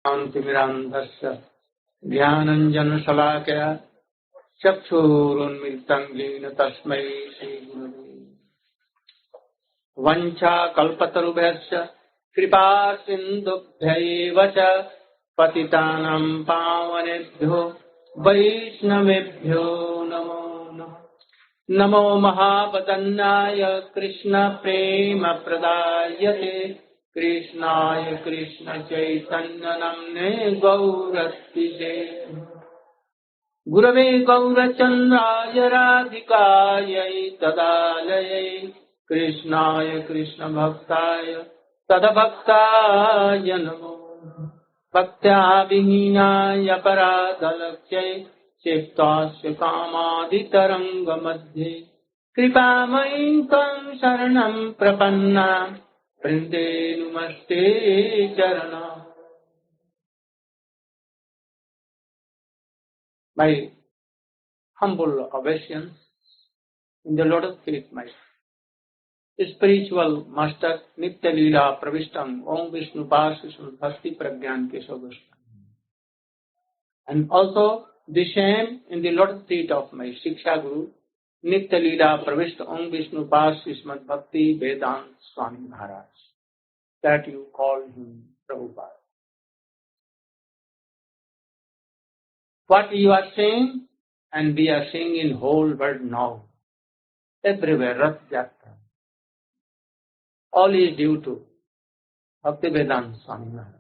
शान्तिमिरान्धस्य ज्ञानञ्जनशलाकया चक्षुरुन्मिलितं येन तस्मै श्रीगुरवे वञ्चाकल्पतरुभ्यश्च कृपासिन्धुभ्यैव च पतितानां पावनेभ्यो वैष्णवेभ्यो नमो नमः। नमो महावदन्नाय कृष्णप्रेमप्रदायते कृष्णाय कृष्णचैतन्यनाम्ने गौरत्तिजे गुरवे गौरचन्द्राय राधिकायै तदालये कृष्णाय कृष्णभक्ताय तद्भक्ताय नमो भक्त्या विहीनाय पराधलक्ष्यै चेत्तास्य कामादितरङ्गमध्ये कृपामयीं त्वं शरणं प्रपन्ना वृन्दे नुमस्ते चरणा। My humble obeisance in the lotus feet, my spiritual master Nitya Leela Pravishtam Om Vishnu Pasisham Bhakti Pragyan Keshav Goswami, and also the same in the lotus feet of my Shiksha Guru Nitya Leela Pravishtam Om Vishnu Pasisham Bhakti Vedant Swami Maharaj, that you call him Prabhupada. What you are saying and we are saying in whole world now, everywhere, Ratha yatra, all is due to Bhaktivedanta Swami Maharaj.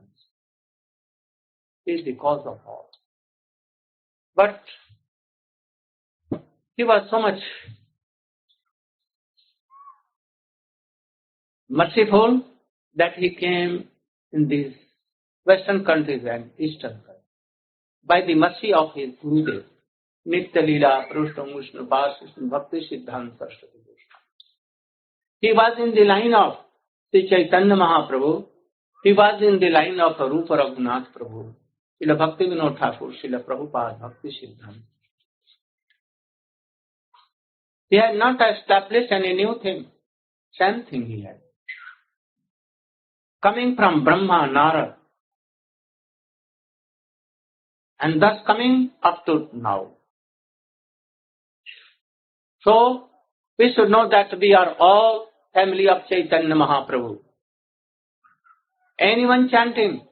He is the cause of all. But he was so much merciful that he came in these western countries and eastern countries. By the mercy of his Gurudev, Nitya Leela Prustam Vishnu Pasisham Bhakti Siddhanta Saraswati Goswami. He was in the line of Sri Chaitanya Mahaprabhu. He was in the line of Rupa Raghunath Prabhu, Srila Bhakti Vinod Thakur, Srila Prabhupada, Bhakti Siddhanta. He had not established any new thing. Same thing he had. Coming from Brahma, Narad, and thus coming up to now. So, we should know that we are all family of Chaitanya Mahaprabhu. Anyone chanting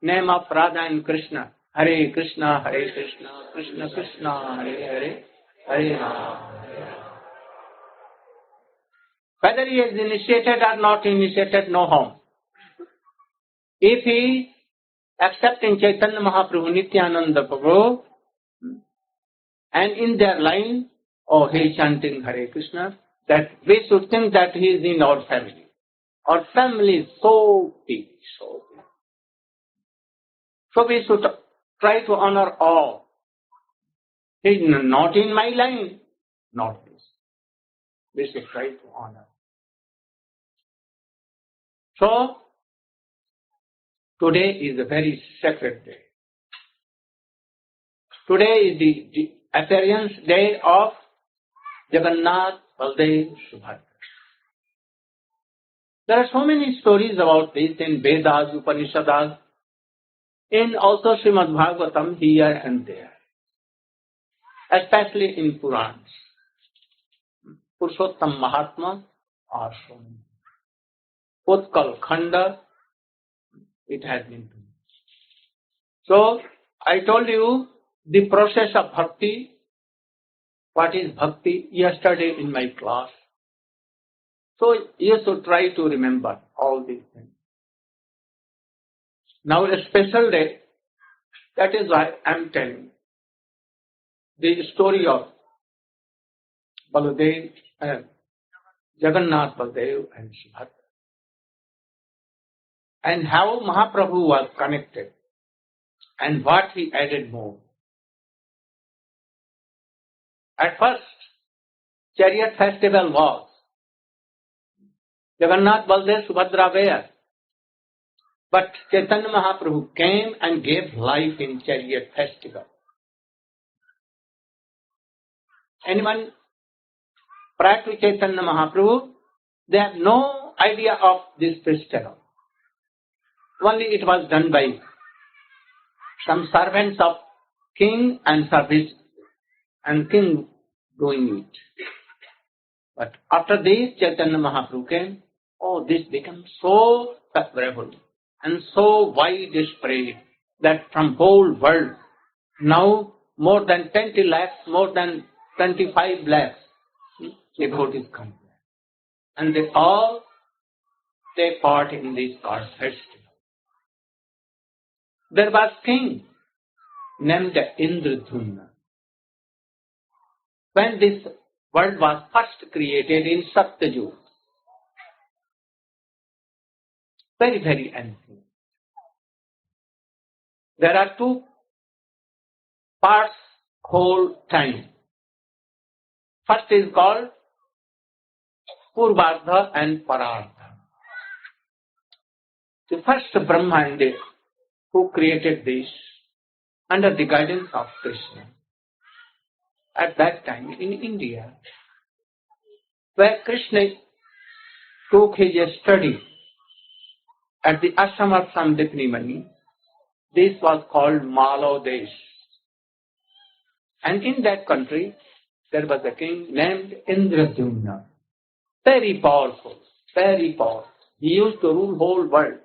name of Radha and Krishna, Hare Krishna, Krishna Krishna, Hare Hare, Hare Rama. Whether he is initiated or not initiated, no harm. If he accepting Chaitanya Mahaprabhu, Nityananda Prabhu, and in their line, oh, he is chanting Hare Krishna, that we should think that he is in our family. Our family is so big, so big. So we should try to honor all. He is not in my line, not this. We should try to honor. So, today is a very sacred day. Today is the appearance day of Jagannatha Ratha yatra. There are so many stories about this in Vedas, Upanishads, in also Srimad Bhagavatam here and there, especially in Purans. Purushottam Mahatma are shown. Utkal Khanda, it has been done. So, I told you the process of bhakti. What is bhakti? Yesterday in my class. So, you should try to remember all these things. Now, a special day, that is why I am telling the story of Baladev, Jagannath Baladev and Subhadra, and how Mahaprabhu was connected and what he added more. At first, chariot festival was Jagannath Baladev Subhadra were, but Chaitanya Mahaprabhu came and gave life in chariot festival. Anyone prior to Chaitanya Mahaprabhu, they have no idea of this festival. Only it was done by some servants of king and service, and king doing it. But after this, Chaitanya Mahaprabhu came, oh, this became so favorable and so widespread that from whole world, now more than 20 lakhs, more than 25 lakhs devotees come. And they all take part in this God festival. There was king named Indradhumna. When this world was first created in Satyajug, very, very ancient. There are two parts whole time. First is called Purvardha and Parardha. The first Brahma and Dev who created this under the guidance of Krishna. At that time in India, where Krishna took his study at the ashram of Sandipni Mani, this was called Malodesh. And in that country, there was a king named Indradhumna. Very powerful, very powerful. He used to rule whole world.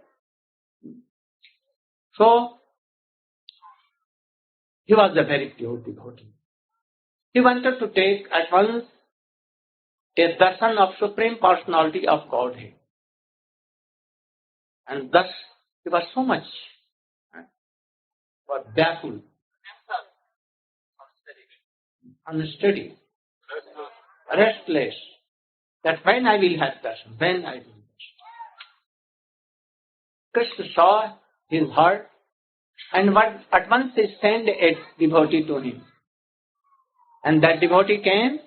So, he was a very pure devotee. He wanted to take at once a darshan of Supreme Personality of Godhead. And thus, he was so much baffled, unsteady, restless, that when I will have darshan, when I will. Krishna saw his heart and at once he sent a devotee to him. And that devotee came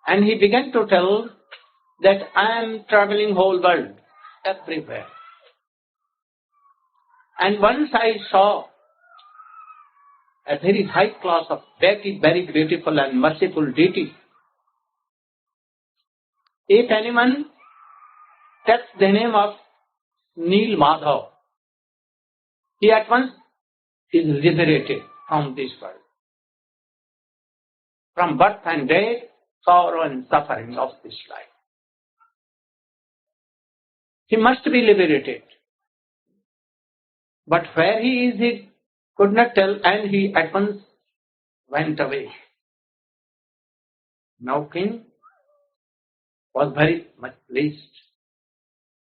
and he began to tell that I am traveling whole world, everywhere. And once I saw a very high class of very, very beautiful and merciful deity. If anyone takes the name of Neel Madhav, he at once is liberated from this world, from birth and death, sorrow and suffering of this life. He must be liberated. But where he is, he could not tell, and he at once went away. Now king was very much pleased.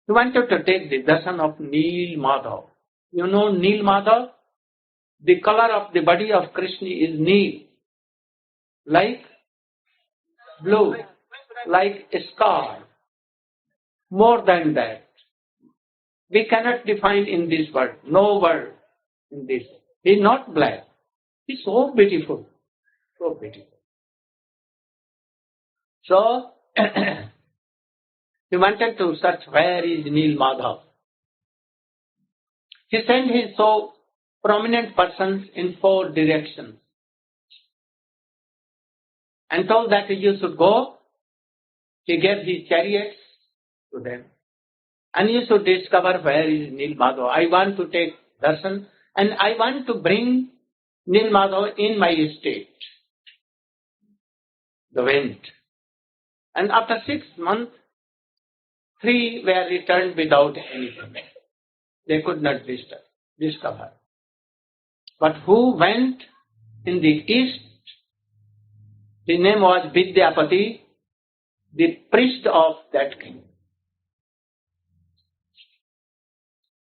He wanted to take the darshan of Neel Madhav. You know Neel Madhav? The color of the body of Krishna is Neel, like blue, like a sky. More than that, we cannot define in this word. No word in this. He is not black. He is so beautiful. So beautiful. So, he wanted to search where is Neel Madhav. He sent his so prominent persons in 4 directions and told that you should go. He gave his chariots to them. And you should discover where is Neel Madhav. I want to take darshan and I want to bring Neel Madhav in my state. They went. And after 6 months, 3 were returned without anything. They could not discover. But who went in the east? His name was Vidyapati, the priest of that king.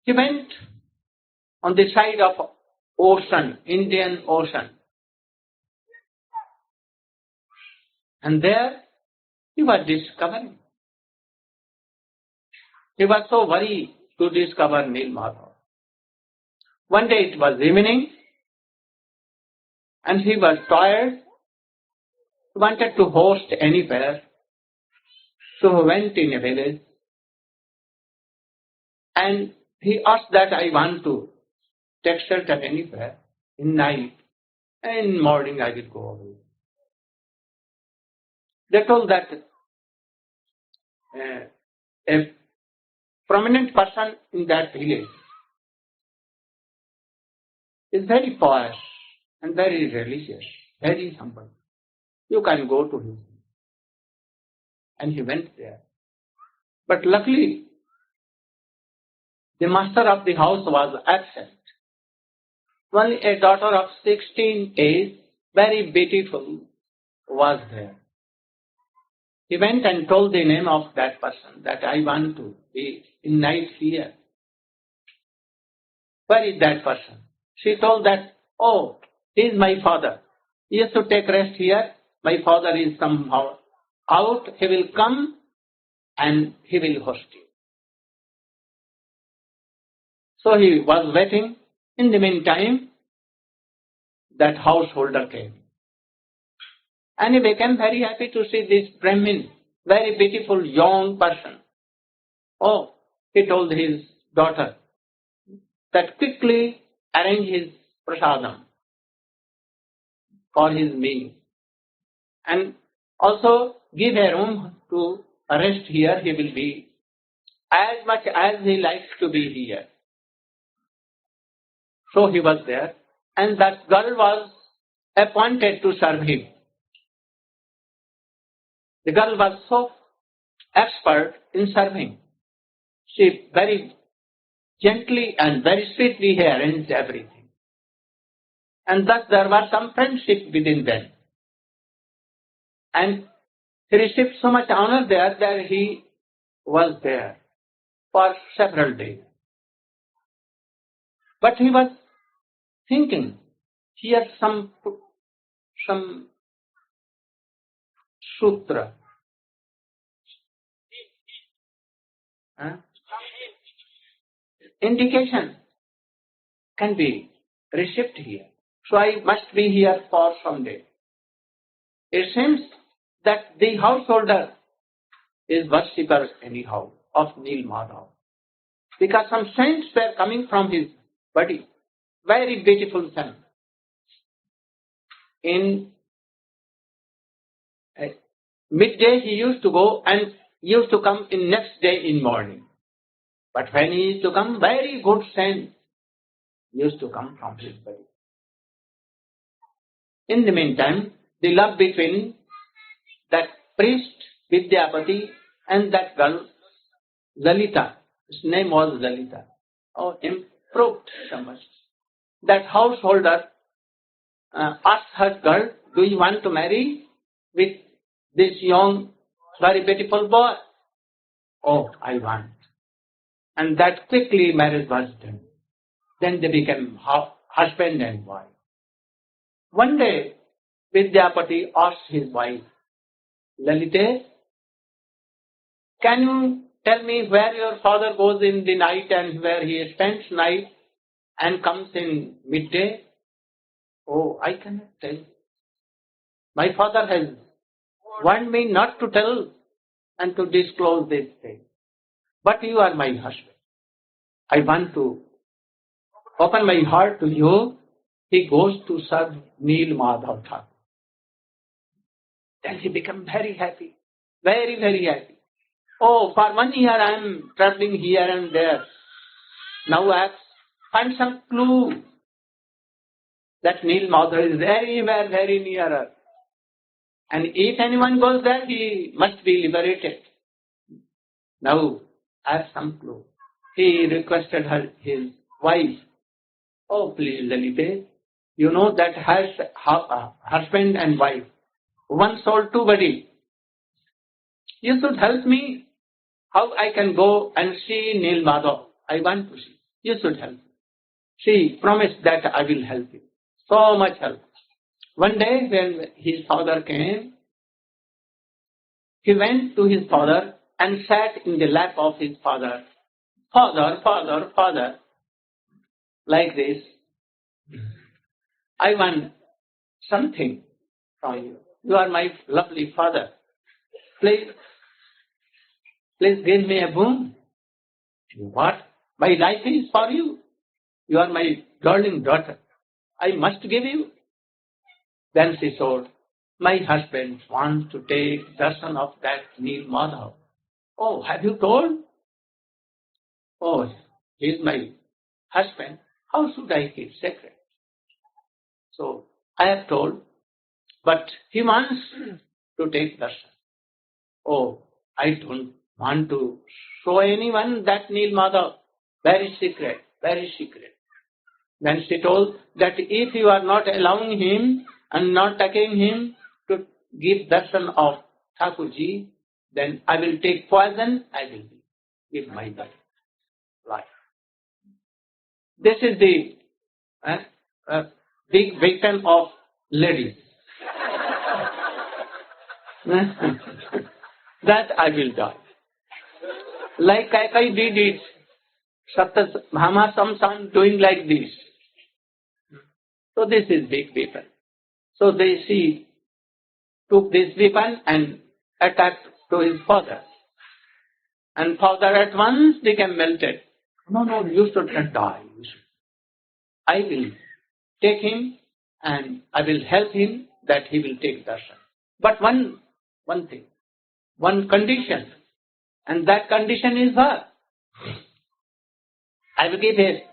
He went on the side of ocean, Indian Ocean. And there he was discovering. He was so worried to discover Neel Madhav. One day it was evening and he was tired. He wanted to host anywhere. So he went in a village and he asked that I want to take shelter anywhere in night, and in morning I will go away. They told that a prominent person in that village is very pious and very religious, very humble. You can go to him. And he went there. But luckily, the master of the house was absent. Only a daughter of 16 age, very beautiful, was there. He went and told the name of that person that I want to be in night here. Where is that person? She told that, oh, he is my father. He has to take rest here. My father is somehow out. He will come and he will host you. So he was waiting. In the meantime, that householder came. And he became very happy to see this Brahmin, very beautiful young person. Oh, he told his daughter that quickly arrange his prasadam for his meal. And also give a room to rest here. He will be as much as he likes to be here. So he was there. And that girl was appointed to serve him. The girl was so expert in serving. She very gently and very sweetly arranged everything. And thus there was some friendship within them. And he received so much honor there that he was there for several days. But he was thinking, here some sutra. Indication can be received here. So I must be here for some day. It seems that the householder is worshipper anyhow of Nil Madhav. Because some saints were coming from his body. Very beautiful saint. In midday he used to go and used to come in next day in morning. But when he used to come, very good saint used to come from his body. In the meantime, the love between that priest Vidyapati and that girl Lalita, his name was Lalita, improved so much. That householder asked her girl, do you want to marry with this young, very beautiful boy? Oh, I want. And that quickly marriage was done. Then they became husband and wife. One day, Vidyapati asked his wife, Lalite, can you tell me where your father goes in the night and where he spends night and comes in midday? Oh, I cannot tell. My father has warned me not to tell and to disclose this thing. But you are my husband. I want to open my heart to you. He goes to serve Nil Madhav Thakur. Then he became very happy. Very, very happy. Oh, for 1 year I am traveling here and there. Now I find some clue that Nil Madhav is everywhere, very nearer. And if anyone goes there, he must be liberated. Now I have some clue. He requested his wife, oh please Lalite, you know that husband and wife, one soul, two body. You should help me. How I can go and see Nil Madhav? I want to see. You should help me. She promised that I will help you. So much help. One day when his father came, he went to his father and sat in the lap of his father. Father, father, father, like this. I want something from you. You are my lovely father. Please give me a boon. What? My life is for you. You are my darling daughter. I must give you. Then she told, my husband wants to take darshan of that Nil Madhav. Oh, have you told? Oh, he is my husband. How should I keep secret? So I have told, but he wants to take darshan. Oh, I don't want to show anyone that Nil Madhav. Very secret, very secret. Then she told that if you are not allowing him and not taking him to give darshan of Thakurji, then I will take poison, I will give my life. This is the big victim of ladies. That I will die. Like Kaikai did it. Bhama Samsan doing like this. So this is big weapon. So she took this weapon and attacked to his father. And father at once became melted. No, you should not die. I will take him and I will help him that he will take darshan. But one thing, one condition, and that condition is what? I will give a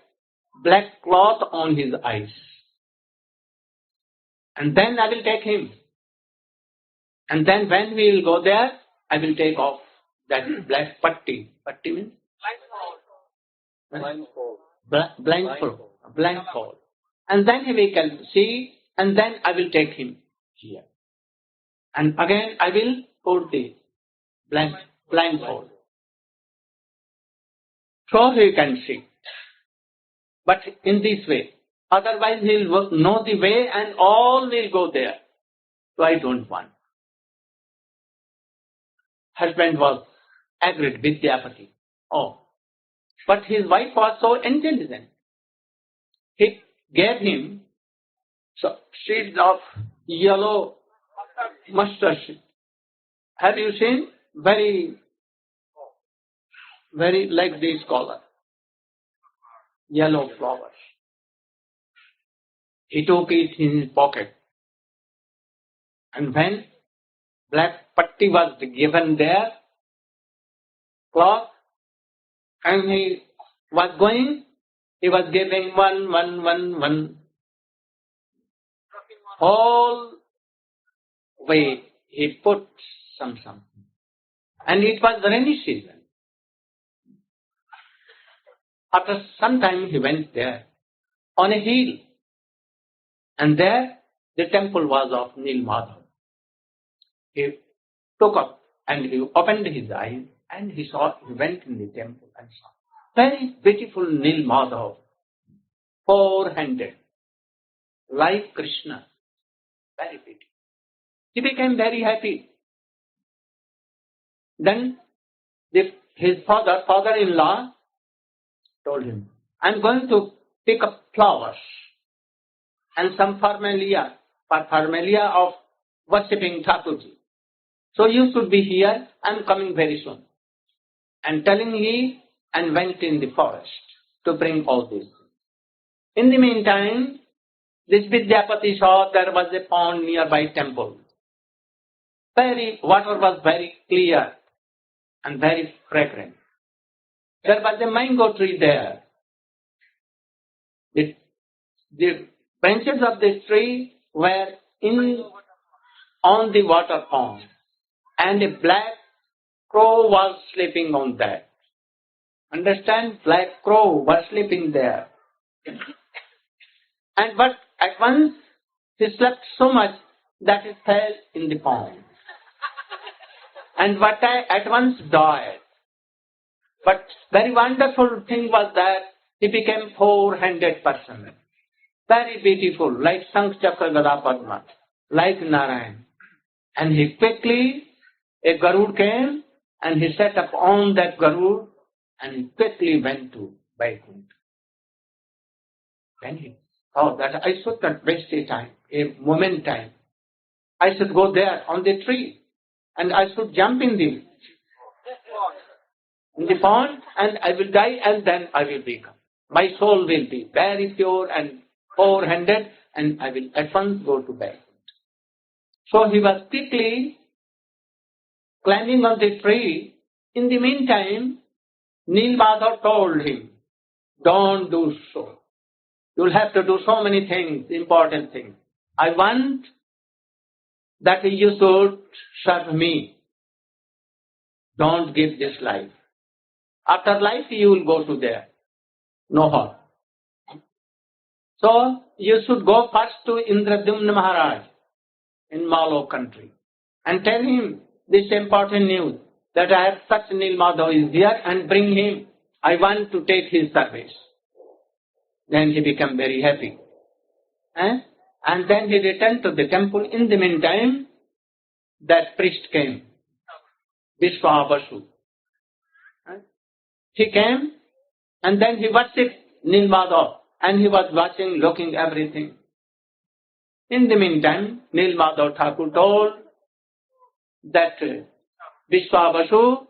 black cloth on his eyes. And then I will take him. And then when we will go there, I will take off that black patti. Patti means? Blindfold. And then he can see, and then I will take him here. And again I will put the blindfold. So he can see. But in this way. Otherwise he will know the way and all will go there. So I don't want. Husband was agreed, Vidyapati. Oh. But his wife was so intelligent. He gave him seeds of yellow mustard seed. Have you seen? Very like this color. Yellow flowers. He took it in his pocket. And when black patti was given there, cloth, and he was going, he was giving one. Whole way he put some. And it was rainy season. After some time he went there on a hill. And there the temple was of Nil Madhav. He took up and he opened his eyes and he went in the temple and saw very beautiful Nil Madhav, four-handed, like Krishna, very beautiful. He became very happy. Then his father-in-law told him, I'm going to pick up flowers and some paraphernalia of worshipping Thakurji. So you should be here, I'm coming very soon. And telling he and went in the forest to bring all this. In the meantime, this Vidyapati saw there was a pond nearby temple. Water was very clear and very fragrant. There was a mango tree there. The branches of this tree were on the water pond, and a black crow was sleeping on that. Understand? Black crow was sleeping there. But at once he slept so much that it fell in the pond. And at once died. But very wonderful thing was that he became four-handed person. Very beautiful, like Sank Chakra Gada Padma, like Narayan. And he quickly, a Garud came and he sat up on that Garud and he quickly went to Vaikuntha. Then he thought that I should not waste a moment time. I should go there on the tree and I should jump in the pond and I will die and then I will become. My soul will be very pure and four-handed and I will at once go to Vaikuntha. So he was quickly climbing on the tree. In the meantime, Nil Madhav told him, don't do so. You'll have to do so many things, important things. I want that you should serve me. Don't give this life. After life you will go to there. No harm. So you should go first to Indradyumna Maharaj in Malo country and tell him this important news that I have such Nilmadhav is here and bring him. I want to take his service. Then he became very happy. And then he returned to the temple. In the meantime, that priest came, Vishwavasu. He came and then he worshipped Nilmadhav and he was watching, looking everything. In the meantime, Nilmadhav Thakur told that Vishwavasu,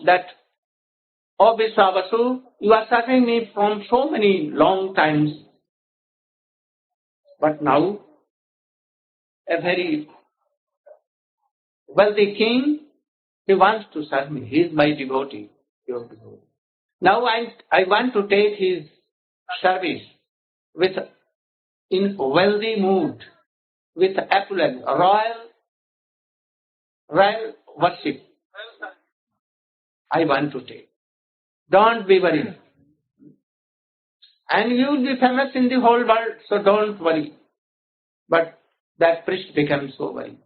that, "Oh Vishwavasu, you are serving me from so many long times. But now, a very wealthy king, he wants to serve me. He is my devotee, your devotee. Now I want to take his service in wealthy mood, with opulence, royal worship. I want to take. Don't be worried. And you will be famous in the whole world, so don't worry." But that priest became so worried.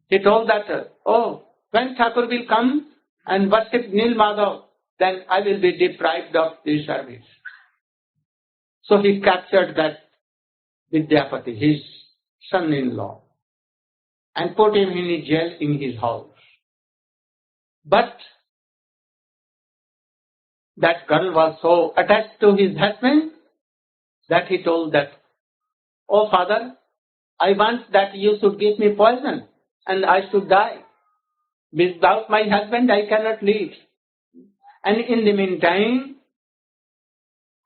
He told that, "Oh, when Thakur will come and worship Nilmadhav, then I will be deprived of this service." So he captured that Vidyapati, his son-in-law, and put him in a jail in his house. But that girl was so attached to his husband that he told that, "Oh father, I want that you should give me poison and I should die. Without my husband I cannot live." And in the meantime,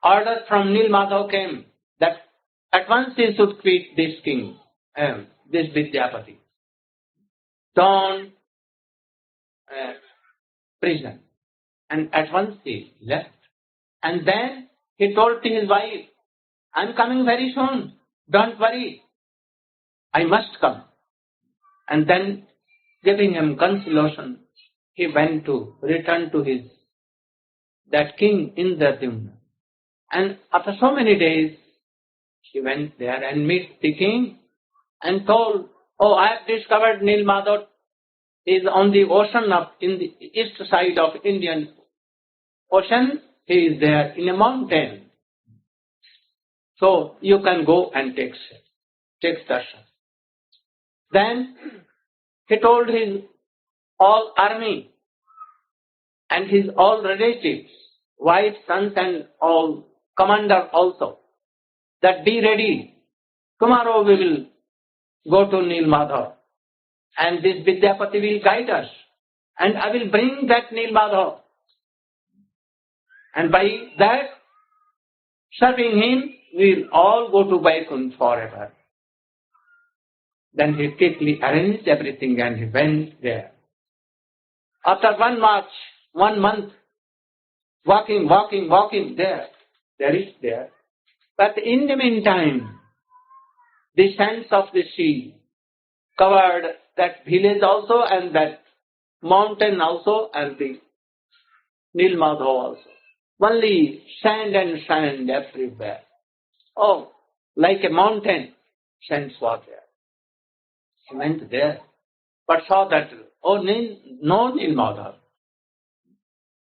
order from Nilmadhav came that at once he should quit this king, this Vidyapati. Don't prison. And at once he left. And then he told to his wife, "I'm coming very soon. Don't worry. I must come." And then, giving him consolation, he returned to that king Indradyumna. And after so many days, he went there and met the king and told, "Oh, I have discovered Nilmadhav is on the ocean in the east side of Indian Ocean. He is there in a mountain. So you can go and take darshan." Then he told his all army and his all relatives, wives, sons and all commander also, that be ready. Tomorrow we will go to Nilmadhav and this Vidyapati will guide us and I will bring that Nilmadhav. And by that, serving him, we will all go to Vaikuntha forever. Then he quickly arranged everything and he went there. After one month, walking there. But in the meantime, the sands of the sea covered that village also and that mountain also and the Nilmadhav also. Only sand and sand everywhere. Oh, like a mountain, sands were there. He went there, but saw that, oh, no Nilmadhav.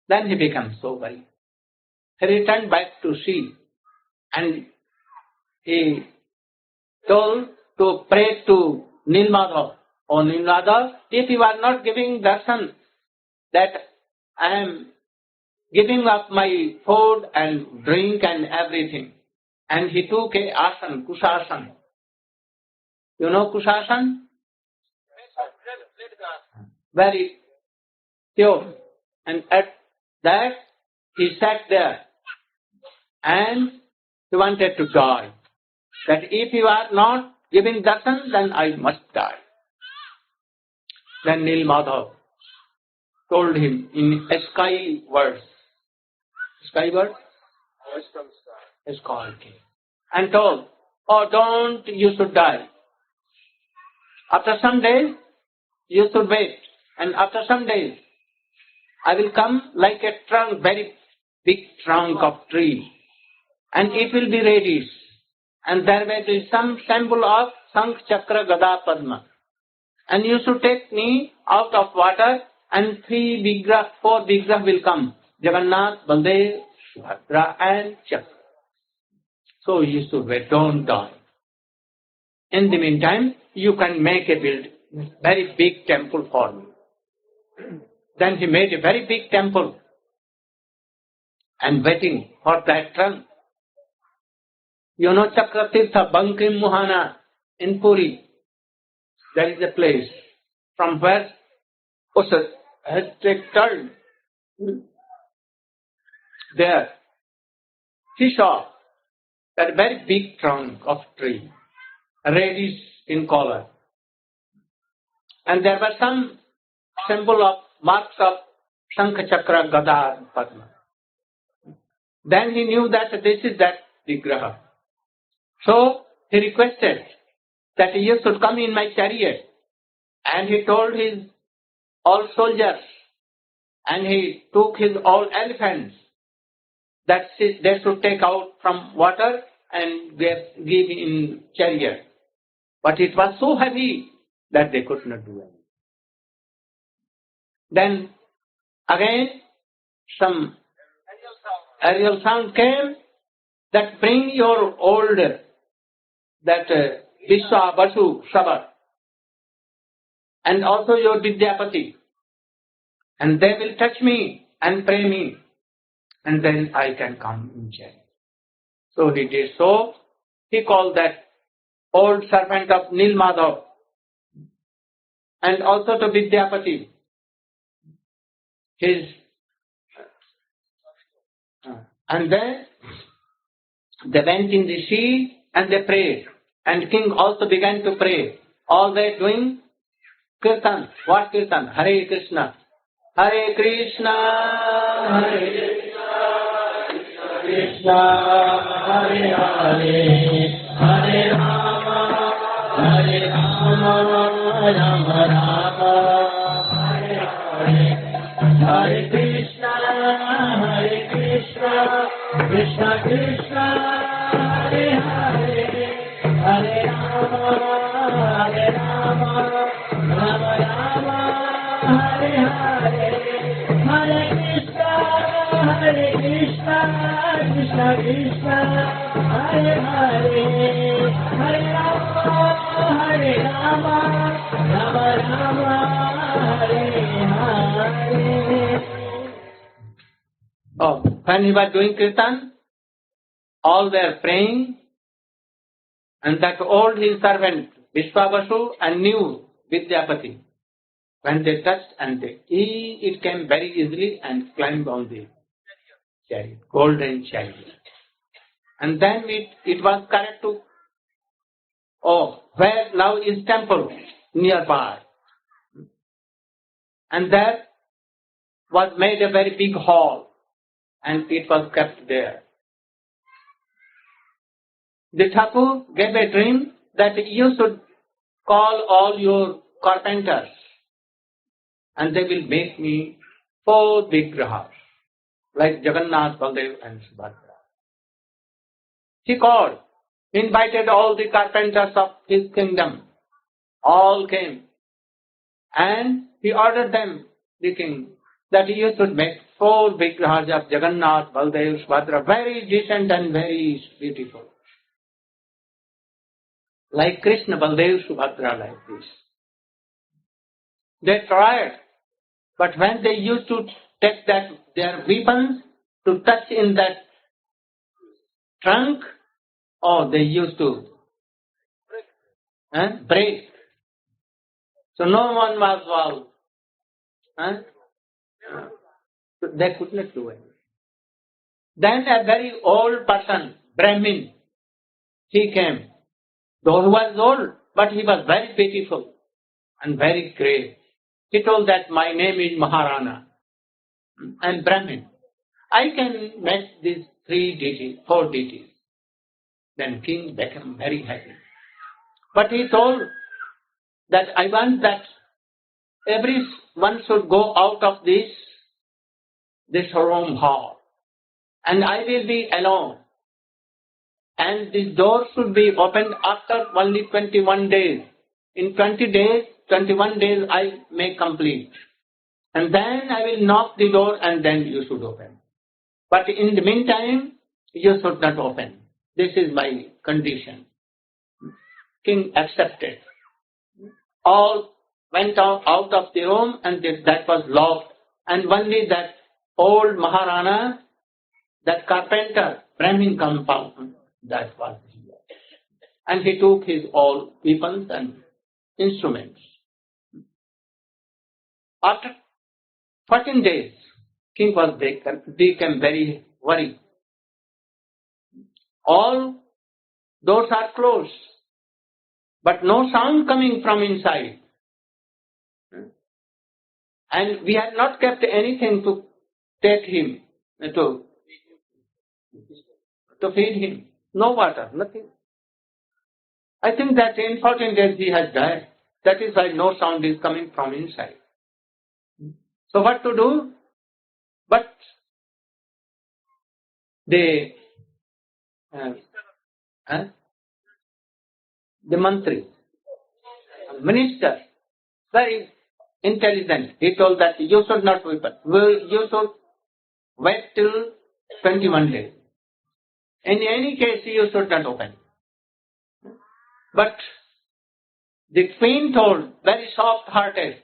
Then he became so worried. He returned back to sea and he told to pray to Nilmadhav, "Oh Nilmadhav, if you are not giving darshan, that I am giving up my food and drink and everything." And he took a asan, Kushasan. You know Kushasan? Very pure. And at that he sat there and he wanted to die. That if you are not giving darshan, then I must die. Then Nilmadhav told him in sky words. Sky words? his called king, and told, "Oh, don't, you should die. After some days, you should wait, and after some days, I will come like a trunk, very big trunk of tree, and it will be reddish, and there will be some symbol of Shankh, Chakra, Gada, Padma. And you should take me out of water, and 4 vigrah will come, Jagannath, Baldev, Subhadra, and Chakra. So you should wait, don't die. In the meantime, you can make a very big temple for me." Then he made a very big temple and waiting for that trunk. You know Chakra Tirtha, Bankim Muhana in Puri. There is a place from where Usad has turned. There he saw that very big trunk of tree, reddish in color. And there were some symbol of marks of Shankha, Chakra, Gada, and Padma. Then he knew that this is that Vigraha. So he requested that you should come in my chariot. And he told his all soldiers, and he took his all elephants, that they should take out from water and give in chariot. But it was so heavy that they could not do anything. Then again some aerial sound came that bring your old, that Vishwa, Basu, Sabar, and also your Vidyapati, and they will touch me and pray me, and then I can come in chariot. So he did so. He called that old servant of Nil Madhav, and also to Vidyapati, and then they went in the sea and they prayed, and king also began to pray. All they doing kirtan. What kirtan? Hare Krishna, Hare Krishna, Hare Krishna, Krishna Hare Hare, Hare Rama, Hare Rama, Rama Rama, Hare Hare. Hare Krishna, Hare Krishna, Krishna Krishna, Hare Hare, Hare Rama, Hare Rama, Rama Rama, Hare Hare. Hare Krishna, Hare Krishna, Krishna Krishna, Hare Hare, Hare Rama, Hare Rama, Rama Rama, Hare Hare. Oh, when he was doing kirtan, all were praying, and that old his servant Vishwabasu and new Vidyapati, when they touched, and it came very easily and climbed on the chariot, golden chariot. And then it was correct to, where now is temple nearby. And there was made a very big hall, and it was kept there. The Thakur gave a dream that you should call all your carpenters, and they will make me 4 vigrahas, like Jagannath, Baldev, and Subhadra. He called, invited all the carpenters of his kingdom. All came, and he ordered them, the king, that you should make 4 vigrahas of Jagannath, Baldev, Subhadra, very decent and very beautiful, like Krishna, Baldev, Subhadra, like this. They tried, but when they used to take their weapons to touch in that trunk, they used to break. So no one was involved. So they could not do anything. Then a very old person, Brahmin, he came. Though he was old, but he was very beautiful and very great. He told that my name is Maharana and Brahmin. I can make these 4 deities. Then king became very happy. But he told that I want that everyone should go out of this room hall, and I will be alone. And this door should be opened after only 21 days. In 20 days, 21 days I may complete. And then I will knock the door and then you should open. But in the meantime, you should not open. This is my condition. King accepted. All went out of the room and that was locked. And only that old Maharana, that carpenter, Brahmin compound, that was here. And he took his all weapons and instruments. After 14 days, king became very worried. All doors are closed, but no sound coming from inside. And we had not kept anything to take him, to feed him. No water, nothing. I think that in 14 days he has died. That is why no sound is coming from inside. So what to do? But the mantri, minister, very intelligent, he told that you should not open. You should wait till 21 days. In any case, you should not open. But the queen told, very soft-hearted,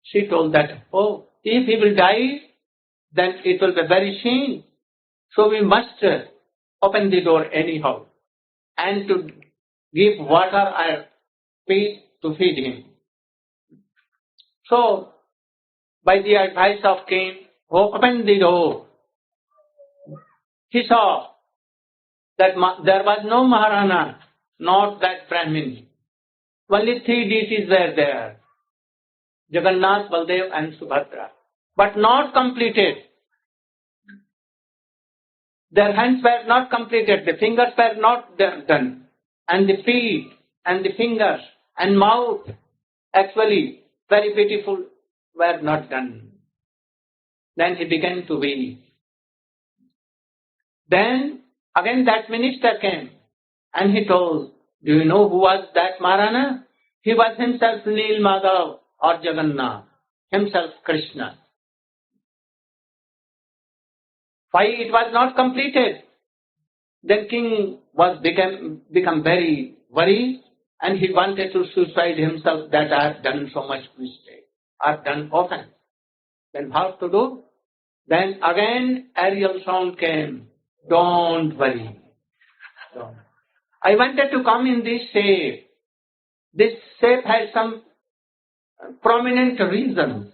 she told that, oh, if he will die, then it will be very shame. So we must open the door anyhow and to give water or feed to feed him. So, by the advice of king, who opened the door, he saw that there was no Maharana, not that Brahmin. Only 3 deities were there, Jagannatha, Baldev and Subhadra, but not completed. Their hands were not completed, the fingers were not done, and the feet and the fingers and mouth, actually very beautiful, were not done. Then he began to weep. Then again that minister came and he told, do you know who was that Maharana? He was himself Nil Madhav or Jagannath, himself Krishna. Why it was not completed? Then king was become very worried and he wanted to suicide himself, that I have done so much mistake. I have done often. Then how to do? Then again Ariel sound came. Don't worry. Don't. I wanted to come in this shape. This shape has some prominent reasons.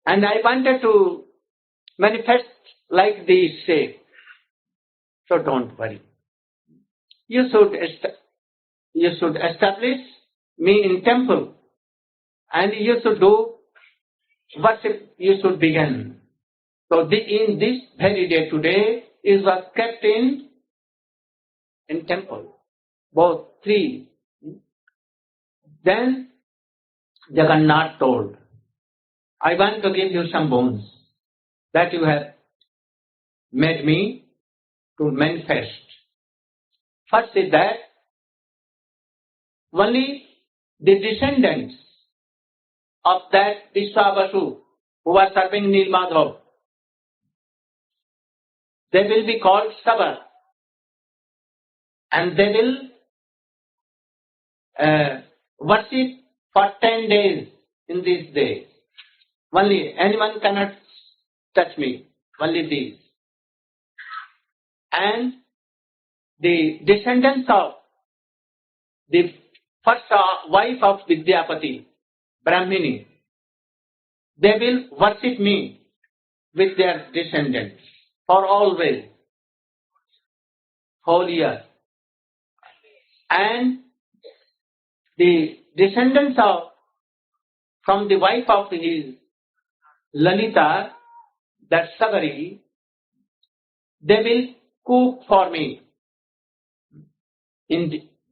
And I wanted to manifest like this shape. So don't worry. You should establish me in temple. And you should do worship, you should begin. So in this very day today, is was kept in temple. Both 3. Then Jagannath told, I want to give you some bones that you have made me to manifest. First is that only the descendants of that Vishwavasu who was serving Nilmadhav, they will be called Sabar, and they will worship for 10 days in this day. Only anyone cannot touch me, only these. And the descendants of the first wife of Vidyapati, Brahmini, they will worship me with their descendants for always, whole year. And the descendants from the wife of his Lalita, that Sagari, they will cook for me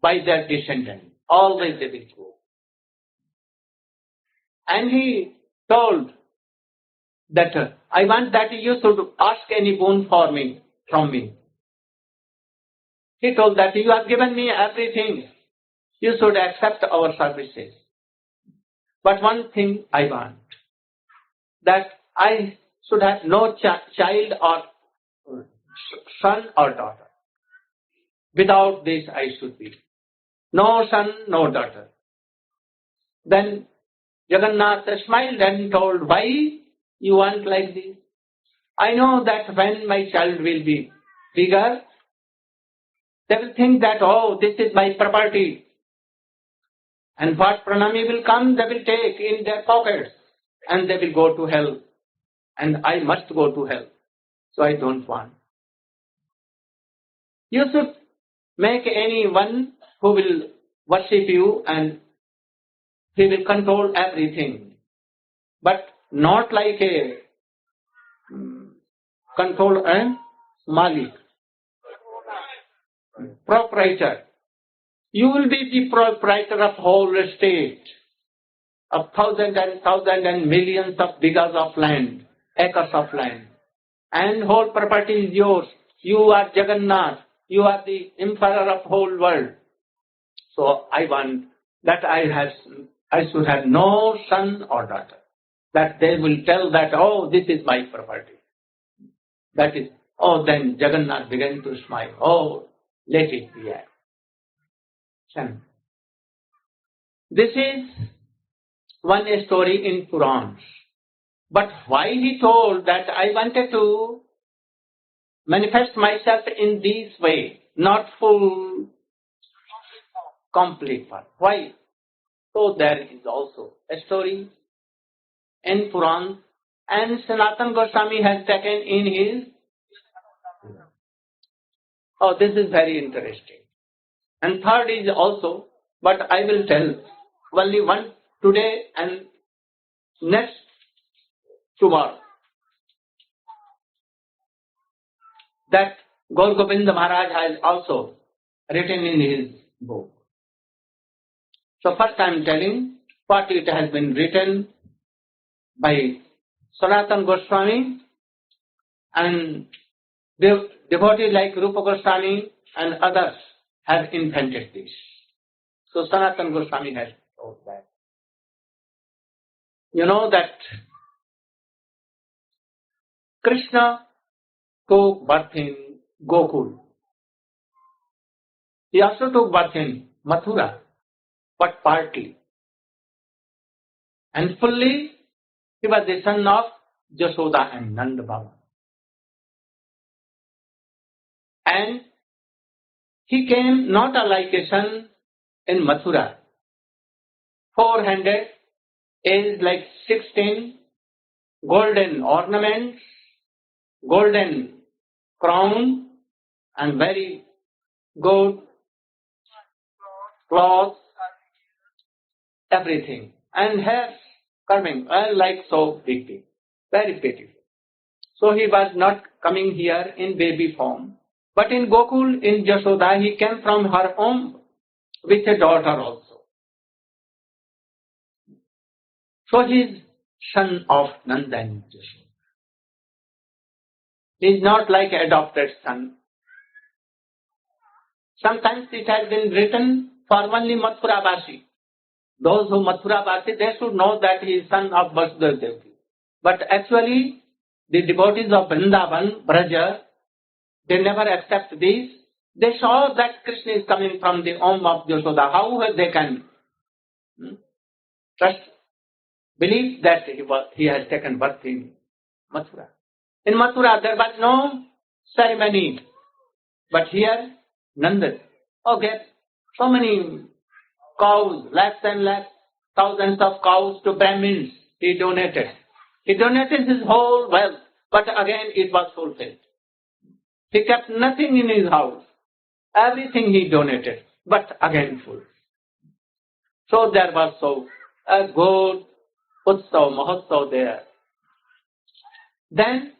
by their descendants. Always they will go. And he told that I want that you should ask any boon from me. He told that you have given me everything. You should accept our services. But one thing I want, that I should have no child or son or daughter. Without this I should be. No son, no daughter. Then Jagannatha smiled and told, why you want like this? I know that when my child will be bigger, they will think that, oh, this is my property. And what pranami will come, they will take in their pockets. And they will go to hell. And I must go to hell. So I don't want. You should make anyone who will worship you and he will control everything. But not like a control and malik, proprietor. You will be the proprietor of whole estate, of thousands and millions of bighas of land, acres of land. And whole property is yours. You are Jagannath. You are the emperor of whole world. So I want that I should have no son or daughter. That they will tell that, oh, this is my property. That is, oh, then Jagannath began to smile. Oh, let it be. This is one story in Purans. But why he told that I wanted to manifest myself in this way, not full, complete one. Why? So there is also a story in Puran, and Sanatana Goswami has taken in his. Oh, this is very interesting. And third is also, but I will tell only one today and next tomorrow. That Gaur Govinda Maharaj has also written in his book. So first I am telling what it has been written by Sanatana Goswami, and devotees like Rupa Goswami and others have invented this. So Sanatana Goswami has told that. You know that Krishna took birth in Gokul. He also took birth in Mathura, but partly. And fully, he was the son of Jashoda and Nanda Baba. And he came not like a son in Mathura. 400, age like 16, golden ornaments, golden crown, and very good clothes, everything. And hair coming, like so big, very beautiful. So he was not coming here in baby form. But in Gokul, in Jashoda, he came from her home with a daughter also. So he is son of Nanda and Jashoda. He is not like adopted son. Sometimes it has been written for only Mathura Vasi. Those who Mathura Vasi, they should know that he is son of Vasudeva Devaki. But actually, the devotees of Vrindavan, Braja, they never accept this. They saw that Krishna is coming from the home of Jashoda. How they can believe that he has taken birth in Mathura? In Mathura, there was no ceremony. But here, Nanda, okay, so many cows, lakhs and lakhs, thousands of cows to Brahmins, he donated. He donated his whole wealth, but again it was fulfilled. He kept nothing in his house. Everything he donated, but again full. So there was so a good Utsav, Mahotsav there. Then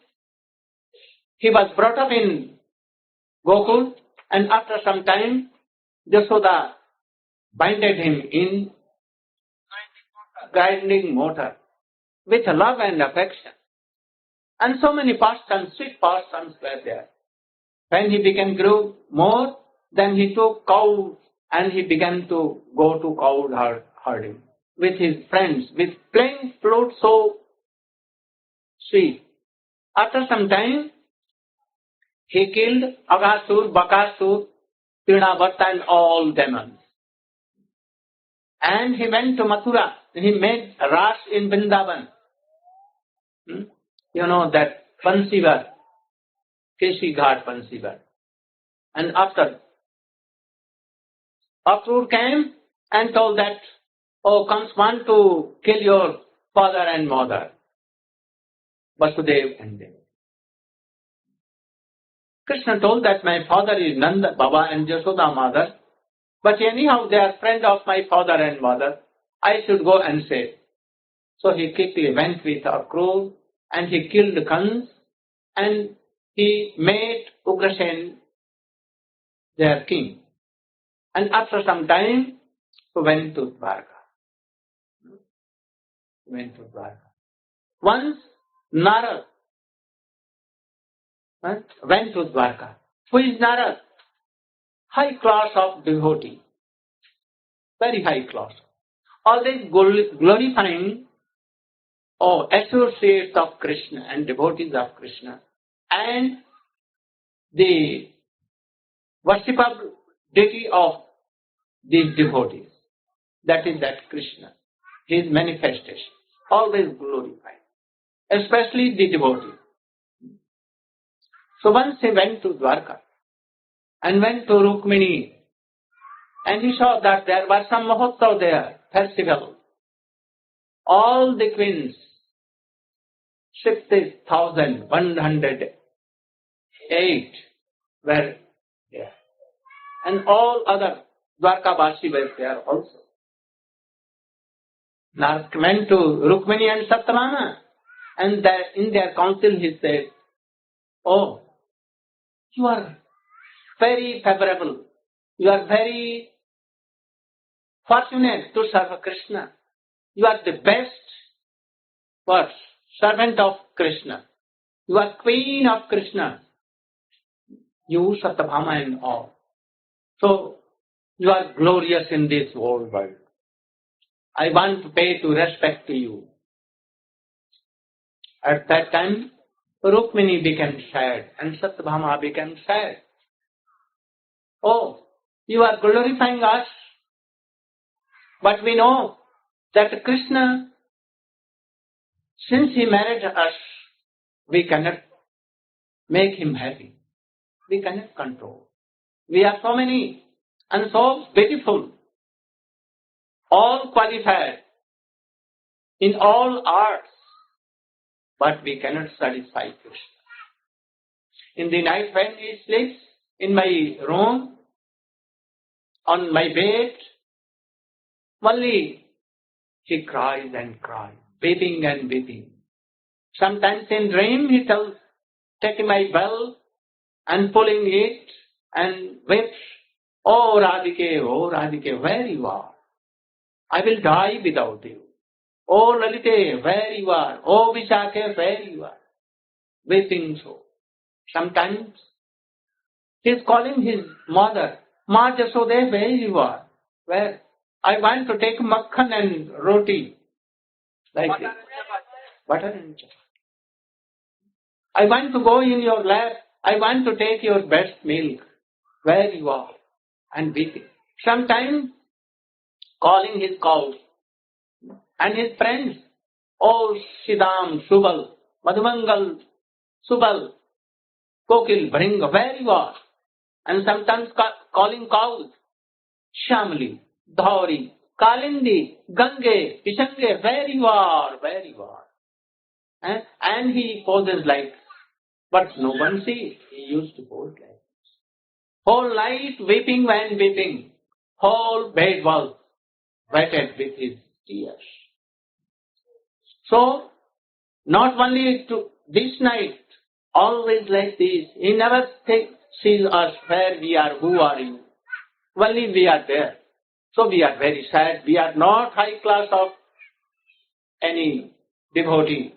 he was brought up in Gokul, and after some time Yashoda binded him in grinding mortar with love and affection. And so many pastimes, sweet pastimes were there. When he grew more, then he took cows and he began to go to cow herding with his friends, with playing flute so sweet. After some time, he killed Aghasur, Bakasur, Trinavarta and all demons. And he went to Mathura. He made Ras in Vrindavan. You know that Pansivar, Keshi Ghat Pansivar. And after Akrur came and told that, oh, comes one to kill your father and mother, Vasudev and Dev. Krishna told that my father is Nanda Baba and Yashoda mother, but anyhow they are friend of my father and mother. I should go and save. So he quickly went with Akrur and he killed Kans and he made Ugrasen their king. And after some time, he went to Dwarka. Once Narad went to Dwarka. Who is Narad? High class of devotee. Very high class. Always glorifying associates of Krishna and devotees of Krishna. And the worshipper deity of these devotees. That is that Krishna. His manifestation. Always glorified. Especially the devotee. So once he went to Dwarka and went to Rukmini and he saw that there was some Mahotsav there, festival. All the queens, 60,108 were there. And all other Dwarkavasi were there also. Narad went to Rukmini and Satyabhama and in their council he said, oh, you are very favorable. You are very fortunate to serve Krishna. You are the best servant of Krishna. You are queen of Krishna. You, Satyabhama and all. So, you are glorious in this whole world. I want to pay to respect to you. At that time, Rukmini became sad and Satyabhama became sad. Oh, you are glorifying us, but we know that Krishna, since he married us, we cannot make him happy. We cannot control. We are so many and so beautiful, all qualified in all arts, but we cannot satisfy Krishna. In the night when he sleeps in my room, on my bed, only he cries and cries, weeping and weeping. Sometimes in dream he tells, taking my bell and pulling it and weeps, oh Radhike, where you are? I will die without you. Oh Lalite, where you are? Oh Vishakhe, where you are? Weeping so. Sometimes he is calling his mother, Ma Jasode, where you are? Where? I want to take makhan and roti. Like this. Butter and chapati. I want to go in your lap. I want to take your best milk. Where you are? And weeping. Sometimes calling his cows and his friends. Oh Shidam, Subal, Madhumangal, Subal, Kokil, Bhringa, where you are? And sometimes calling cows, Shamli, Dhauri, Kalindi, Gange, Kishange, where you are? And he poses like, but no one sees. He used to pose like this. Whole night weeping and weeping. Whole bed was wetted with his tears. So, not only to this night, always like this. He never sees us where we are, who are you. Only we are there. So we are very sad. We are not high class of any devotee.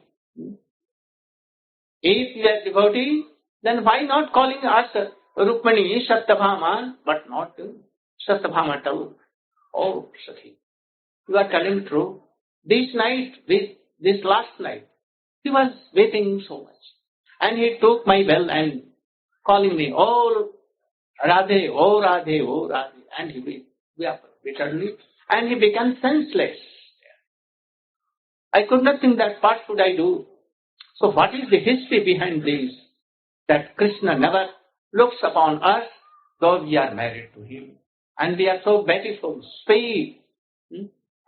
If we are devotee, then why not calling us Rukmani, Satyabhama, but not Satyabhama told, oh, Sakhi, you are telling true. This night, this last night, he was weeping so much. And he took my bell and calling me, oh, Radhe, oh, Radhe, oh, Radhe. And he wept bitterly. And he became senseless. I could not think that what should I do. So what is the history behind this? That Krishna never looks upon us, though we are married to him. And we are so beautiful, sweet,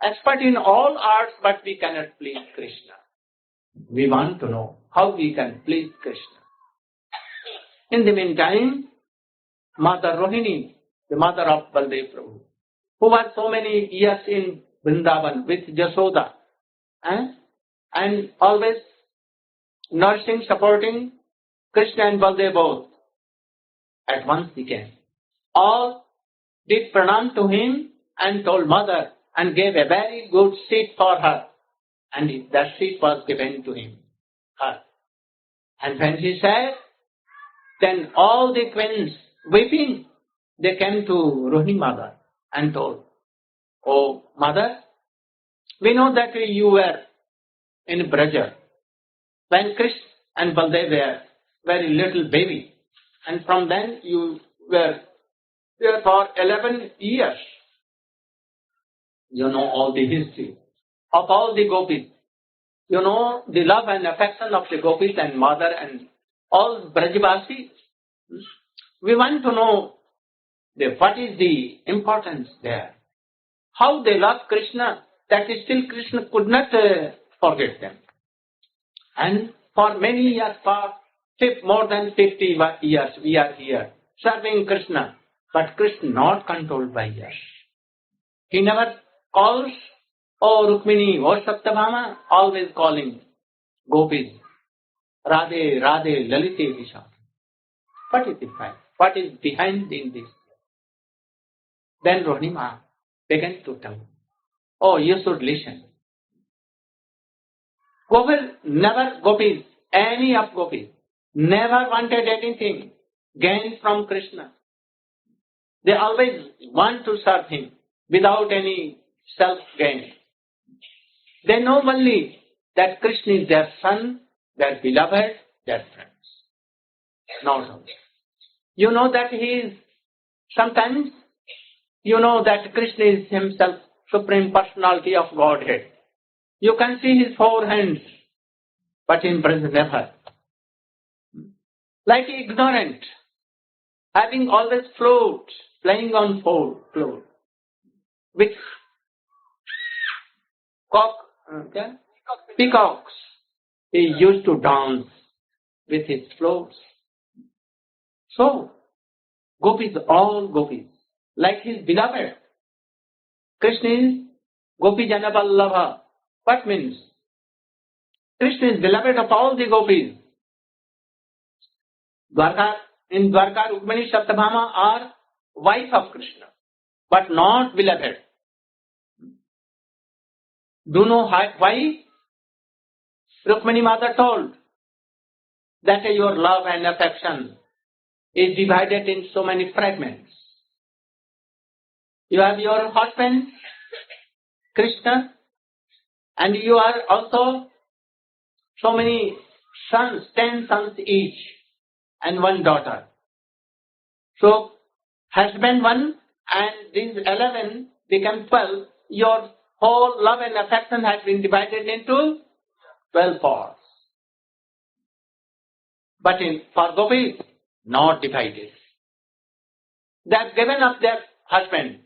expert in all arts, but we cannot please Krishna. We want to know how we can please Krishna. In the meantime, Mother Rohini, the mother of Baldev Prabhu, who was so many years in Vrindavan with Jasoda, and always nursing, supporting Krishna and Baldev both, at once he came. All did pranam to him and told mother and gave a very good seat for her. And that seat was given to him, her. And when he said, then all the queens weeping, they came to Rohini mother and told, oh mother, we know that you were in Braja when Krishna and Baldev were very little baby. And from then you were there for 11 years. You know all the history of all the gopis. You know the love and affection of the gopis and mother and all Brajavasis. We want to know what is the importance there. How they love Krishna, that still Krishna could not forget them. And for many years, for more than 50 years, we are here serving Krishna. But Krishna not controlled by us. He never calls, oh Rukmini, oh Satyabhama, always calling gopis, Radhe, Radhe, Lalite, Vishal. What is the fact? What is behind in this? Then Rohini Ma began to tell, oh, you should listen. Gopis, any of gopis, never wanted anything gained from Krishna. They always want to serve him without any self-gain. They know only that Krishna is their son, their beloved, their friends. Not only. You know that he is, sometimes, you know that Krishna is himself Supreme Personality of Godhead. You can see his four hands, but in present never. Like ignorant, having always flute, playing on flute, with peacocks. He used to dance with his flutes. So, gopis, all gopis, like his beloved. Krishna is Gopi Jana Vallabha. What means? Krishna is beloved of all the gopis. In Dwarka, Rukmani, Satyabhama are wife of Krishna, but not beloved. Do you know why? Rukmani mother told that your love and affection is divided in so many fragments. You have your husband, Krishna, and you are also so many sons, 10 sons each, and one daughter. So, husband 1 and these 11 become 12. Your whole love and affection has been divided into 12 parts. But for gopis, not divided. They have given up their husband.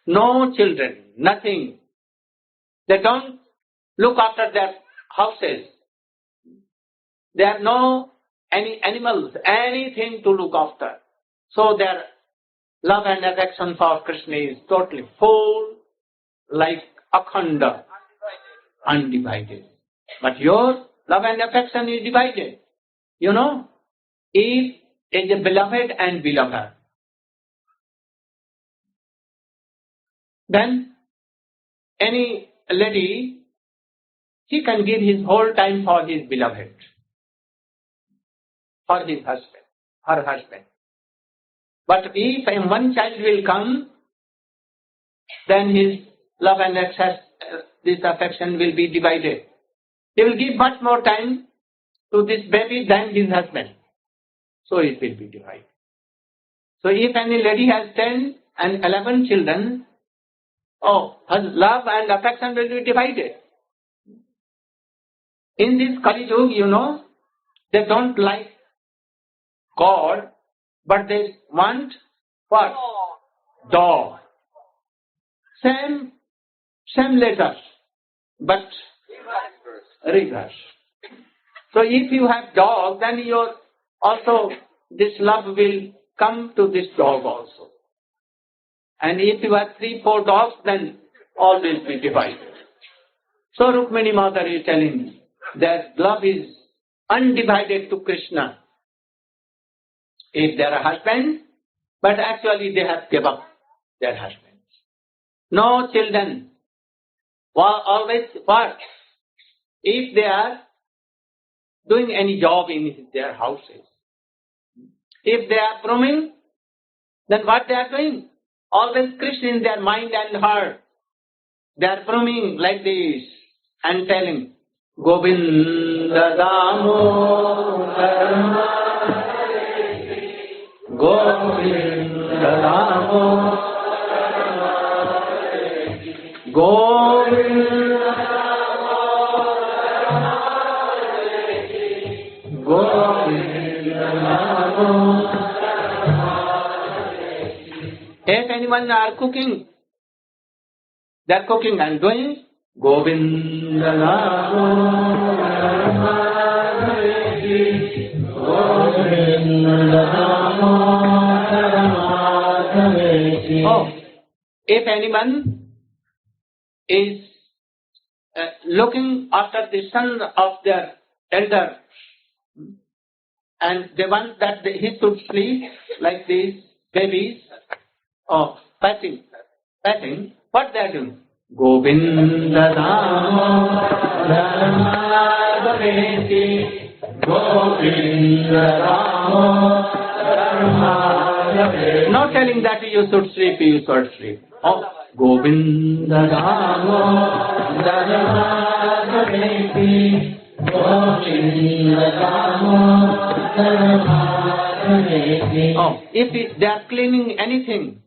No children, nothing. They don't look after their houses. They have no any animals, anything to look after. So their love and affection for Krishna is totally full, like akhanda, undivided. But your love and affection is divided. You know, if is a beloved and beloved, Then any lady, he can give his whole time for his beloved, for his husband, her husband. But if one child will come, then his love and this affection will be divided. He will give much more time to this baby than his husband. So it will be divided. So if any lady has 10 and 11 children, her love and affection will be divided. In this Kali Yuga, they don't like God, but they want what? Dog. Same letters, but reverse. So if you have dog, then this love will come to this dog also. And if you have 3-4 dogs, then all will be divided. So Rukmini Mother is telling that love is undivided to Krishna. If they are husbands, but actually they have given up their husbands. No children. Always what? If they are doing any job in their houses, if they are roaming, then what they are doing? Always Krishna in their mind and heart. They are roaming like this and telling, Govinda Damo Dharma, Govinda Damo, Govinda Damo, Govinda Damo. If anyone are cooking, they are cooking and doing Govinda Namo Govinda Namo. If anyone is looking after the son of their elder and they want that he should sleep like these babies, patting, what they are doing? Govinda Namo Dharmadaveti, Govinda Namo Dharmadaveti. Not telling that you should sleep, Govinda Namo Dharmadaveti, Govinda Namo Dharmadaveti. If they are cleaning anything,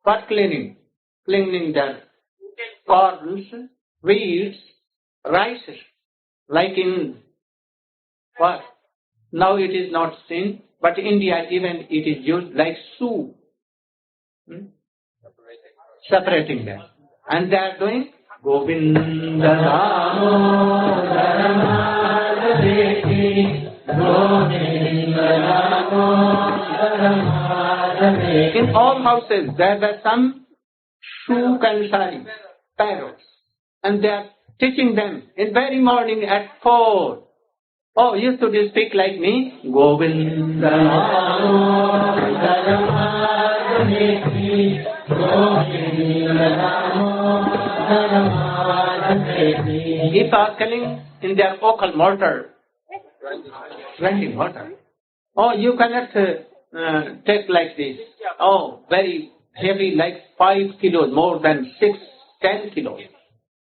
what cleaning? Cleaning their corns, weeds, rice, like in what? Now it is not seen, but India even it is used like shoe. Separating them. And they are doing Govinda Namo Dharmadaveti, Govinda Namo Dharmadaveti. In all houses there were some shoe and sari, parrots, and they are teaching them in very morning at 4. You should speak like me. Govinda Namo Dharmadaveti, Govinda Namo Dharmadaveti. If calling in their vocal mortar, grinding mortar, you cannot take like this. Very heavy, like 5 kilos, more than 6-10 kilos.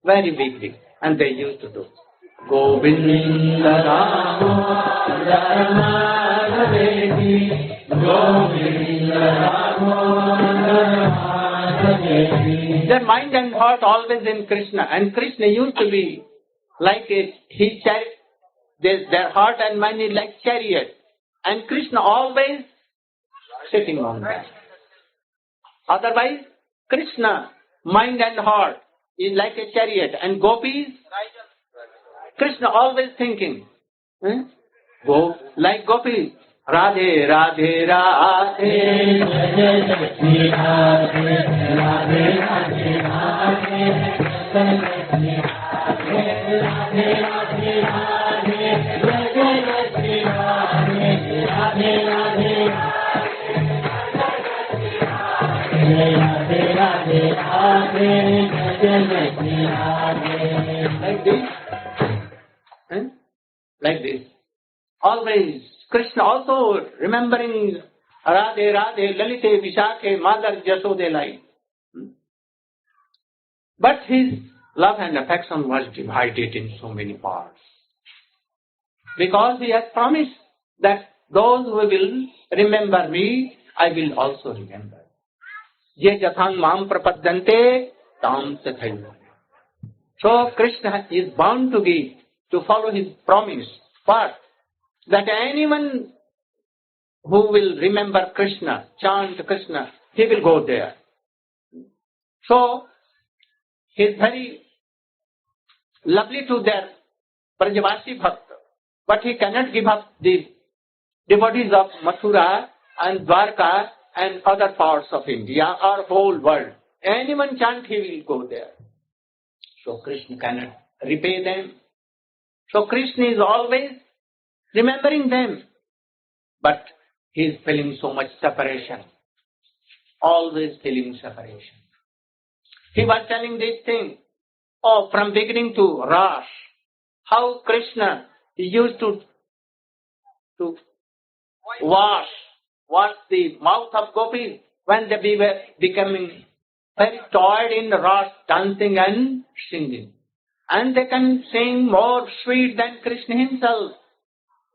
Very big. And they used to do. Govinda Namo Dharmadaveti, Govinda Namo Dharmadaveti. Their mind and heart always in Krishna. And Krishna used to be like their heart and mind is like chariot. And Krishna always sitting on that. Otherwise, Krishna, mind and heart, is like a chariot. And gopis, Krishna always thinking. Go like gopis. Radhe, Radhe, Radhe, Radhe, Radhe, Radhe, Radhe, Radhe, Like this. Eh? Like this. Always. Krishna also remembering Radhe Radhe Lalite Vishakhe Mother Jasode Lai. But his love and affection was divided in so many parts. Because he has promised that those who will remember me, I will also remember. Ye jathang mam prapadyante tam tathaiva. So Krishna is bound to give, to follow his promise. What? That anyone who will remember Krishna, chant Krishna, he will go there. So, he is very lovely to their Brajavasi Bhakta, but he cannot give up the devotees of Mathura and Dwarka and other parts of India or whole world. Anyone chant, he will go there. So Krishna cannot repay them. So Krishna is always remembering them, but he is feeling so much separation. Always feeling separation. He was telling this thing, from beginning to Ras, how Krishna used to wash the mouth of gopis when they were becoming very tired in Ras, dancing and singing. And they can sing more sweet than Krishna himself.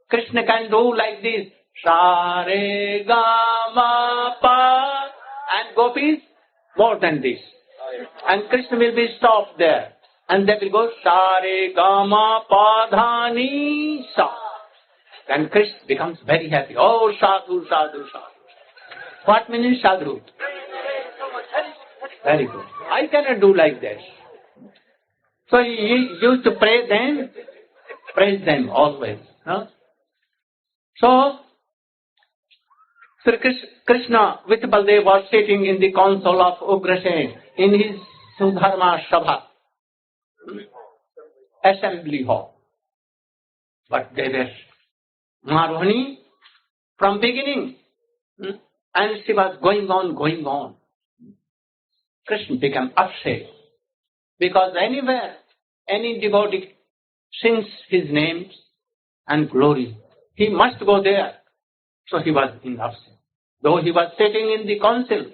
Krishna can do like this, Sa Re Ga Ma Pa, and gopis more than this. And Krishna will be stopped there. And they will go Sa Re Ga Ma Pa Dha Ni Sa. Then Krishna becomes very happy. Oh, sadhu, sadhu, sadhu. What means sadhu? Very good. I cannot do like this. So he used to praise them always. Huh? So, Sri Krishna with Baldev was sitting in the council of Ugrasen in his Sudharma Sabha, assembly hall. But they were Marohini from beginning, and she was going on. Krishna became upset because anywhere any devotee sings his names and glory, he must go there. So he was in upset. Though he was sitting in the council,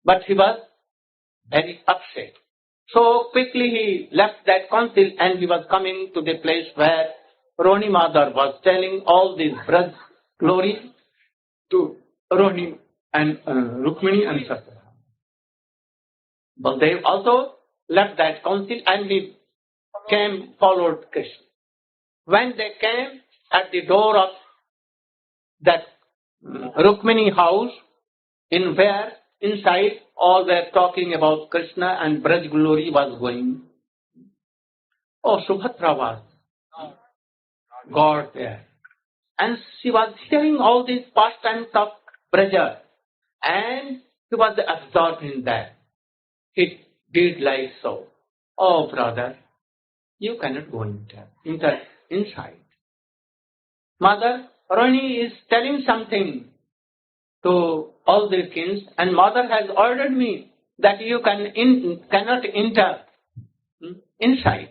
but he was very upset. So quickly he left that council and he was coming to the place where Rohini Mother was telling all this Braj glory to Rohini and Rukmini and Satyabhama. Baldev also left that council and he followed Krishna. When they came at the door of that Rukmini house, in where inside all were talking about Krishna and Braj glory was going. Oh, Subhadra was God there. And she was hearing all these pastimes of Braja, and he was absorbed in that. He did like so. Oh, brother, you cannot go inside. Mother, Rohini is telling something to all the kings, and mother has ordered me that you cannot enter inside.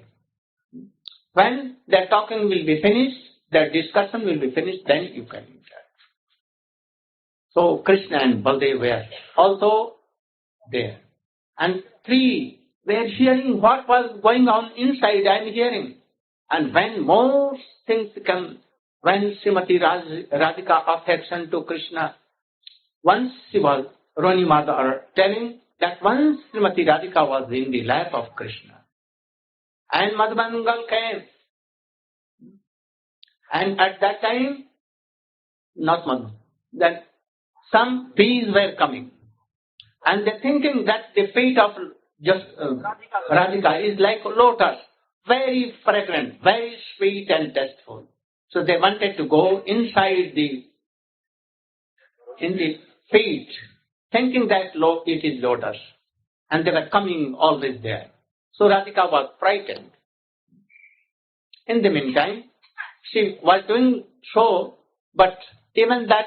When their talking will be finished, their discussion will be finished, then you can enter. So Krishna and Baldev were also there. And three were hearing what was going on inside and hearing. And when more things come, when Srimati Radhika affection to Krishna, once she was, Rohini Mother telling that once Srimati Radhika was in the lap of Krishna, and Madhvangal came, and at that time, not Madhvan, that some bees were coming, and they thinking that the feet of just Radhika is like lotus, very fragrant, very sweet and tasteful. So they wanted to go inside in the feet, thinking that it is lotus, and they were coming always there. So Radhika was frightened. In the meantime, she was doing so, but even that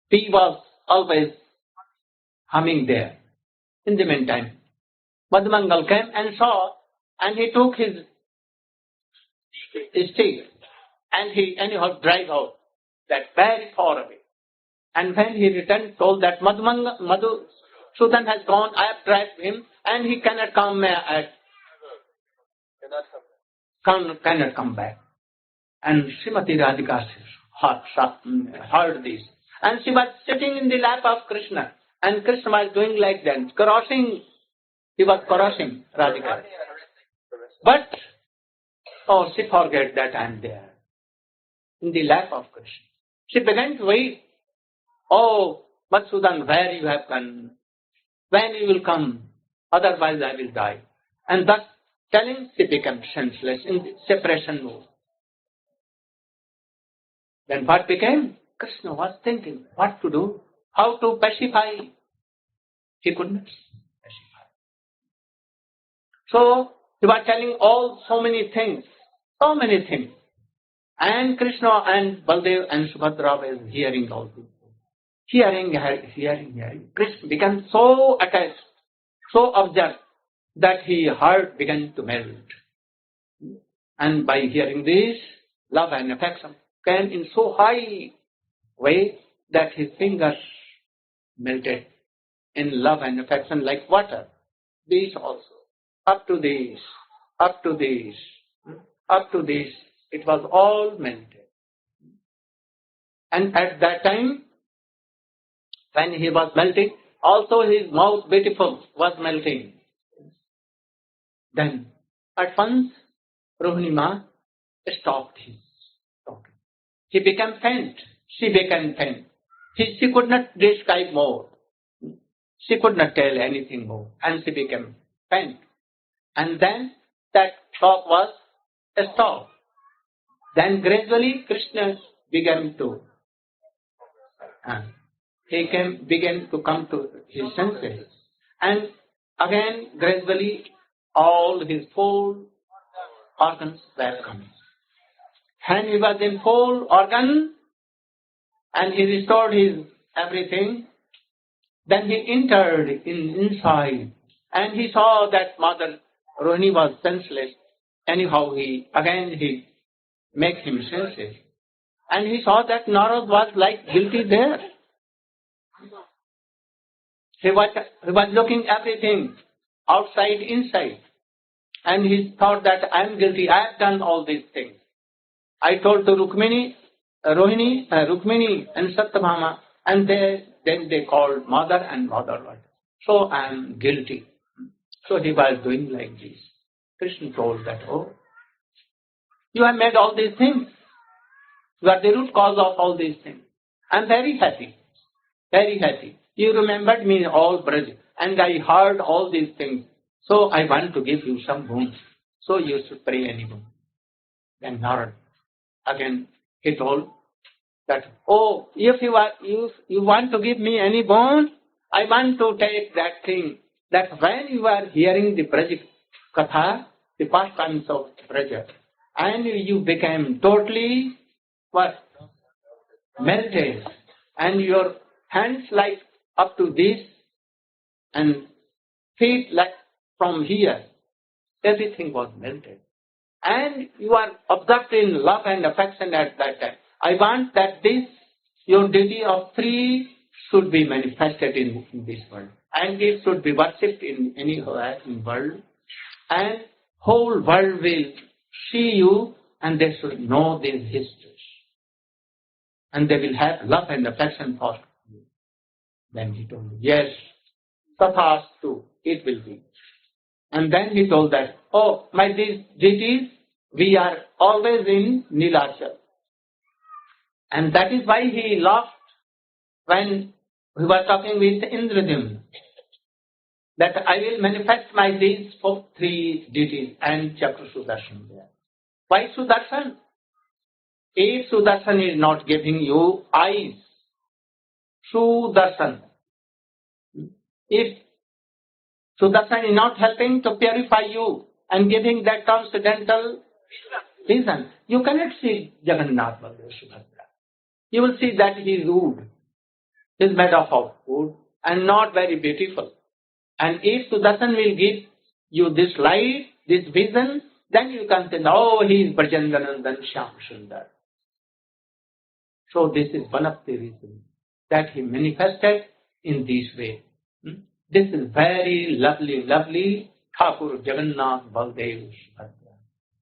bee was always humming there. In the meantime, Madhumangal came and saw, and he took his stick and he anyhow drive out that very far away. And when he returned, told that Madhusudan has gone, I have driven him, and he cannot come back. And Srimati Radhika heard this. And she was sitting in the lap of Krishna. And Krishna was doing like that, he was crossing Radhika. But, she forget that I am there, in the lap of Krishna. She began to wait. Oh, Madhusudan, where you have gone? When you will come? Otherwise I will die. And thus telling, she became senseless in the separation mode. Then what became? Krishna was thinking what to do, how to pacify. He could not pacify. So he was telling so many things. And Krishna and Baldev and Subhadra were hearing all this. Hearing. Krishna became so attached, so observed, that his heart began to melt. And by hearing this, love and affection came in so high way that his fingers melted in love and affection like water. This also. Up to this, it was all melted. And at that time, when he was melting, also his mouth beautiful was melting. Then, at once, Rohinima stopped his talking. He became faint. She became faint. She could not describe more. She could not tell anything more. And she became faint. And then, that talk was stopped. Then gradually, Krishna began to began to come to his senses. And again, gradually, all his full organs were coming. When he was in full organ, and he restored his everything, then he entered inside, and he saw that Mother Rohini was senseless. Anyhow, he make him senseless. And he saw that Narad was like guilty there. He was looking everything, outside, inside. And he thought that I am guilty, I have done all these things. I told to Rukmini and Satyabhama, and then they called mother and mother. So I am guilty. So he was doing like this. Krishna told that, oh, you have made all these things. You are the root cause of all these things. I am very happy. Very happy. You remembered me all Braj, and I heard all these things. So I want to give you some boons. So you should pray any boon. Then Narad, again, he told that, oh, if you want to give me any boon, I want to take that thing, that when you are hearing the Braj Katha, the pastimes of Braja, and you became totally, melted, and your hands like up to this, and feet like from here, everything was melted. And you are absorbed in love and affection at that time. I want that your duty of free should be manifested in this world. And it should be worshipped in anywhere in world. And whole world will see you, and they should know these histories. And they will have love and affection for you. Then he told me, yes, tathastu, it will be. And then he told that, oh, my deities, we are always in Nilachal. And that is why he laughed when we were talking with Indradyumna, that I will manifest these 3 deities and Chakra Sudarshan there. Why Sudarshan? If Sudarshan is not giving you eyes, Sudarshan. If Sudarshan is not helping to purify you and giving that transcendental vision, you cannot see Jagannatha Ratha yatra. You will see that he is wood. He is made of wood and not very beautiful. And if Sudarshan will give you this light, this vision, then you can say, oh, he is Brajandanandan Shyam Sundar. So this is one of the reasons that he manifested in this way. This is very lovely, lovely Thakur Jagannath Baldev Subhadra.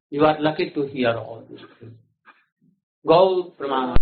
You are lucky to hear all these things. Go Pramana.